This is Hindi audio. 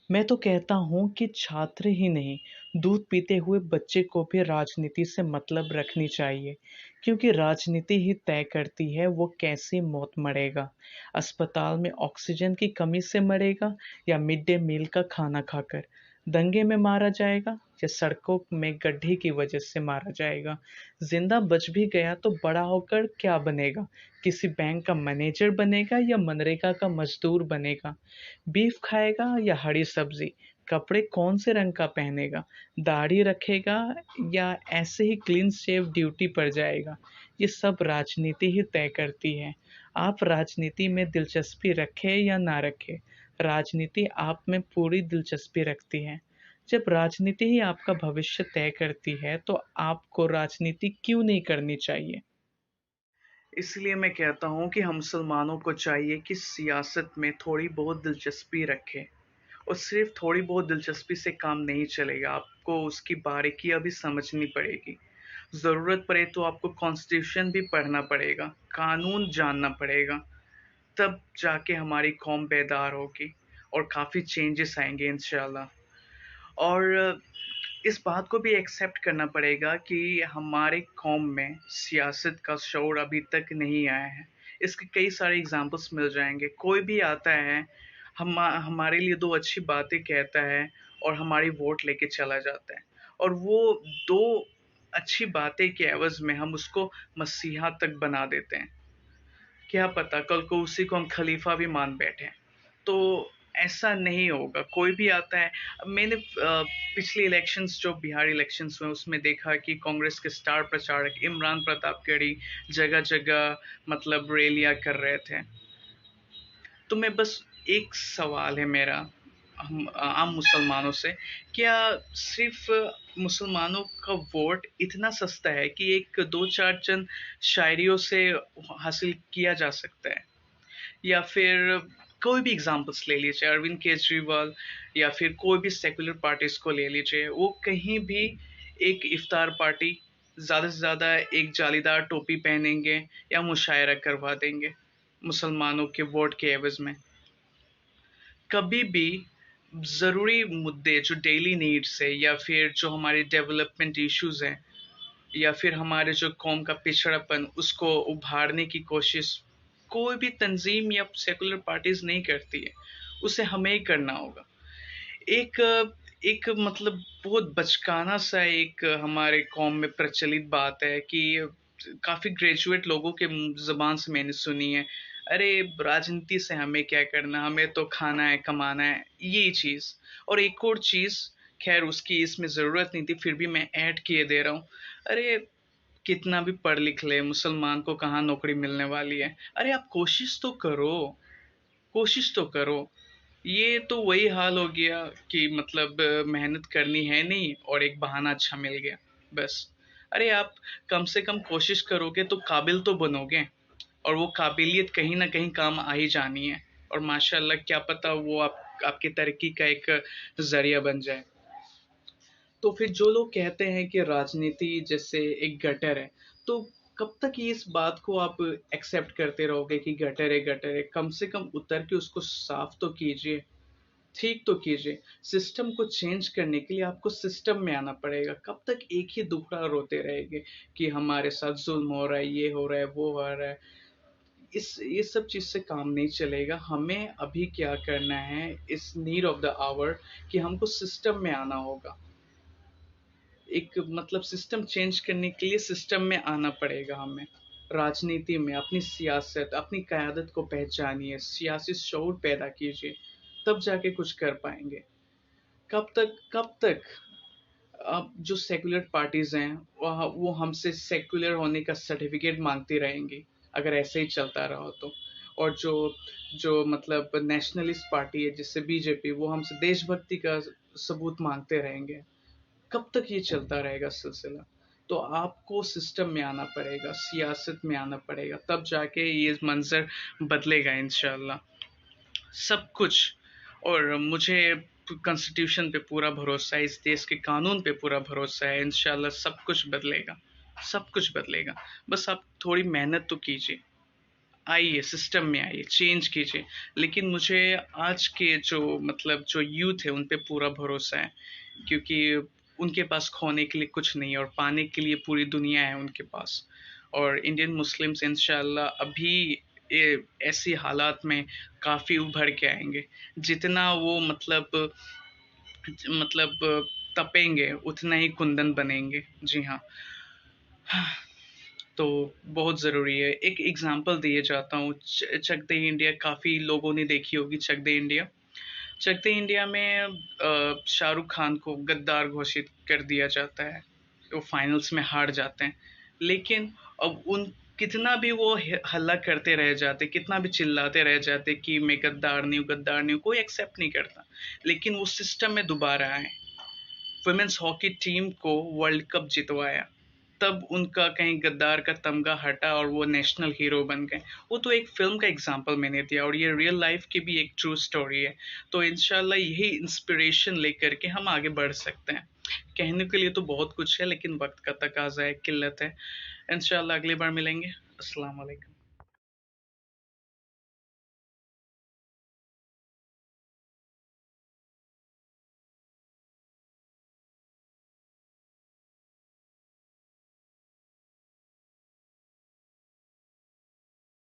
मैं तो कहता हूँ कि छात्र ही नहीं, दूध पीते हुए बच्चे को भी राजनीति से मतलब रखनी चाहिए, क्योंकि राजनीति ही तय करती है वो कैसी मौत मरेगा। अस्पताल में ऑक्सीजन की कमी से मरेगा या मिड डे मील का खाना खाकर। दंगे में मारा जाएगा या सड़कों में गड्ढे की वजह से मारा जाएगा। जिंदा बच भी गया तो बड़ा होकर क्या बनेगा? किसी बैंक का मैनेजर बनेगा या मनरेगा का मजदूर बनेगा? बीफ खाएगा या हरी सब्जी? कपड़े कौन से रंग का पहनेगा? दाढ़ी रखेगा या ऐसे ही क्लीन शेव ड्यूटी पर जाएगा? ये सब राजनीति ही तय करती है। आप राजनीति में दिलचस्पी रखें या ना रखें, राजनीति आप में पूरी दिलचस्पी रखती है। जब राजनीति ही आपका भविष्य तय करती है, तो आपको राजनीति क्यों नहीं करनी चाहिए? इसलिए मैं कहता हूँ कि हम मुसलमानों को चाहिए कि सियासत में थोड़ी बहुत दिलचस्पी रखें। और सिर्फ थोड़ी बहुत दिलचस्पी से काम नहीं चलेगा, आपको उसकी बारीकियां भी समझनी पड़ेगी। ज़रूरत पड़े तो आपको कॉन्स्टिट्यूशन भी पढ़ना पड़ेगा, कानून जानना पड़ेगा। तब जाके हमारी कौम बेदार होगी और काफ़ी चेंजेस आएंगे इंशाल्लाह। और इस बात को भी एक्सेप्ट करना पड़ेगा कि हमारे कौम में सियासत का शौर अभी तक नहीं आया है। इसके कई सारे एग्जांपल्स मिल जाएंगे। कोई भी आता है, हमारे लिए दो अच्छी बातें कहता है और हमारी वोट लेके चला जाता है, और वो दो अच्छी बातें के एवज में हम उसको मसीहा तक बना देते हैं। क्या पता कल को उसी को हम खलीफा भी मान बैठे। तो ऐसा नहीं होगा। कोई भी आता है, मैंने पिछले इलेक्शंस, जो बिहार इलेक्शंस हुए उसमें देखा कि कांग्रेस के स्टार प्रचारक इमरान प्रतापगढ़ी जगह जगह मतलब रैलियां कर रहे थे। तो मैं बस एक सवाल है मेरा हम आम मुसलमानों से, क्या सिर्फ मुसलमानों का वोट इतना सस्ता है कि एक दो चार चंद शायरियों से हासिल किया जा सकता है? या फिर कोई भी एग्जांपल्स ले लीजिए, अरविंद केजरीवाल या फिर कोई भी सेकुलर पार्टीज को ले लीजिए, वो कहीं भी एक इफ्तार पार्टी ज़्यादा से ज़्यादा एक जालीदार टोपी पहनेंगे या मुशायरा करवा देंगे मुसलमानों के वोट के एवज में। कभी भी ज़रूरी मुद्दे जो डेली नीड्स है या फिर जो हमारे डेवलपमेंट इश्यूज हैं या फिर हमारे जो कौम का पिछड़ापन, उसको उभारने की कोशिश कोई भी तंजीम या सेकुलर पार्टीज नहीं करती है। उसे हमें ही करना होगा। एक एक मतलब बहुत बचकाना सा एक हमारे कौम में प्रचलित बात है कि काफ़ी ग्रेजुएट लोगों के ज़बान से मैंने सुनी है, अरे राजनीति से हमें क्या करना, हमें तो खाना है कमाना है, ये चीज़। और एक और चीज़, खैर उसकी इसमें ज़रूरत नहीं थी, फिर भी मैं ऐड किए दे रहा हूँ। अरे कितना भी पढ़ लिख ले, मुसलमान को कहाँ नौकरी मिलने वाली है? अरे आप कोशिश तो करो, कोशिश तो करो। ये तो वही हाल हो गया कि मतलब मेहनत करनी है नहीं और एक बहाना अच्छा मिल गया, बस। अरे आप कम से कम कोशिश करोगे तो काबिल तो बनोगे, और वो काबिलियत कहीं ना कहीं काम आ ही जानी है। और माशाल्लाह क्या पता वो आपकी तरक्की का एक जरिया बन जाए। तो फिर जो लोग कहते हैं कि राजनीति जैसे एक गटर है, तो कब तक ये इस बात को आप एक्सेप्ट करते रहोगे कि गटर है गटर है? कम से कम उतर के उसको साफ तो कीजिए, ठीक तो कीजिए। सिस्टम को चेंज करने के लिए आपको सिस्टम में आना पड़ेगा। कब तक एक ही दुखड़ा रोते रहेंगे कि हमारे साथ जुल्म हो रहा है, ये हो रहा है, वो हो रहा है? इस ये सब चीज़ से काम नहीं चलेगा। हमें अभी क्या करना है, इस नीड ऑफ द आवर, कि हमको सिस्टम में आना होगा। एक मतलब सिस्टम चेंज करने के लिए सिस्टम में आना पड़ेगा हमें। राजनीति में अपनी सियासत, अपनी क़यादत को पहचानिए, सियासी शऊर पैदा कीजिए, तब जाके कुछ कर पाएँगे। कब तक अब जो सेकुलर पार्टीज़ हैं, वो हमसे सेकुलर होने का सर्टिफ़िकेट माँगती रहेंगी, अगर ऐसे ही चलता रहा तो। और जो जो मतलब नेशनलिस्ट पार्टी है, जिससे बीजेपी, वो हमसे देशभक्ति का सबूत माँगते रहेंगे। कब तक ये चलता रहेगा सिलसिला? तो आपको सिस्टम में आना पड़ेगा, सियासत में आना पड़ेगा, तब जाके ये मंज़र बदलेगा इंशाअल्लाह। सब कुछ। और मुझे कॉन्स्टिट्यूशन पे पूरा भरोसा है, इस देश के कानून पे पूरा भरोसा है, इंशाल्लाह सब कुछ बदलेगा, सब कुछ बदलेगा। बस आप थोड़ी मेहनत तो कीजिए। आइए सिस्टम में आइए, चेंज कीजिए। लेकिन मुझे आज के जो मतलब जो यूथ है उन पे पूरा भरोसा है, क्योंकि उनके पास खोने के लिए कुछ नहीं है और पाने के लिए पूरी दुनिया है उनके पास। और इंडियन मुस्लिम्स इंशाल्लाह अभी ऐसी हालात में काफ़ी उभर के आएंगे। जितना वो मतलब तपेंगे उतना ही कुंदन बनेंगे। जी हाँ। तो बहुत ज़रूरी है। एक एग्जांपल दिए जाता हूँ, चक दे इंडिया काफ़ी लोगों ने देखी होगी। चक दे इंडिया, चक दे इंडिया में शाहरुख खान को गद्दार घोषित कर दिया जाता है, वो फाइनल्स में हार जाते हैं। लेकिन अब उन कितना भी वो हल्ला करते रह जाते, कितना भी चिल्लाते रह जाते कि मैं गद्दार नहीं हूँ, गद्दार नहीं हूँ, कोई एक्सेप्ट नहीं करता। लेकिन वो सिस्टम में दोबारा आए, वुमेन्स हॉकी टीम को वर्ल्ड कप जितवाया, तब उनका कहीं गद्दार का तमगा हटा और वो नेशनल हीरो बन गए। वो तो एक फिल्म का एग्जांपल मैंने दिया, और ये रियल लाइफ की भी एक ट्रू स्टोरी है। तो इंशाल्लाह यही इंस्पिरेशन लेकर के हम आगे बढ़ सकते हैं। कहने के लिए तो बहुत कुछ है, लेकिन वक्त का तकाजा है, किल्लत है। इंशाल्लाह अगली बार मिलेंगे। अस्सलाम वालेकुम।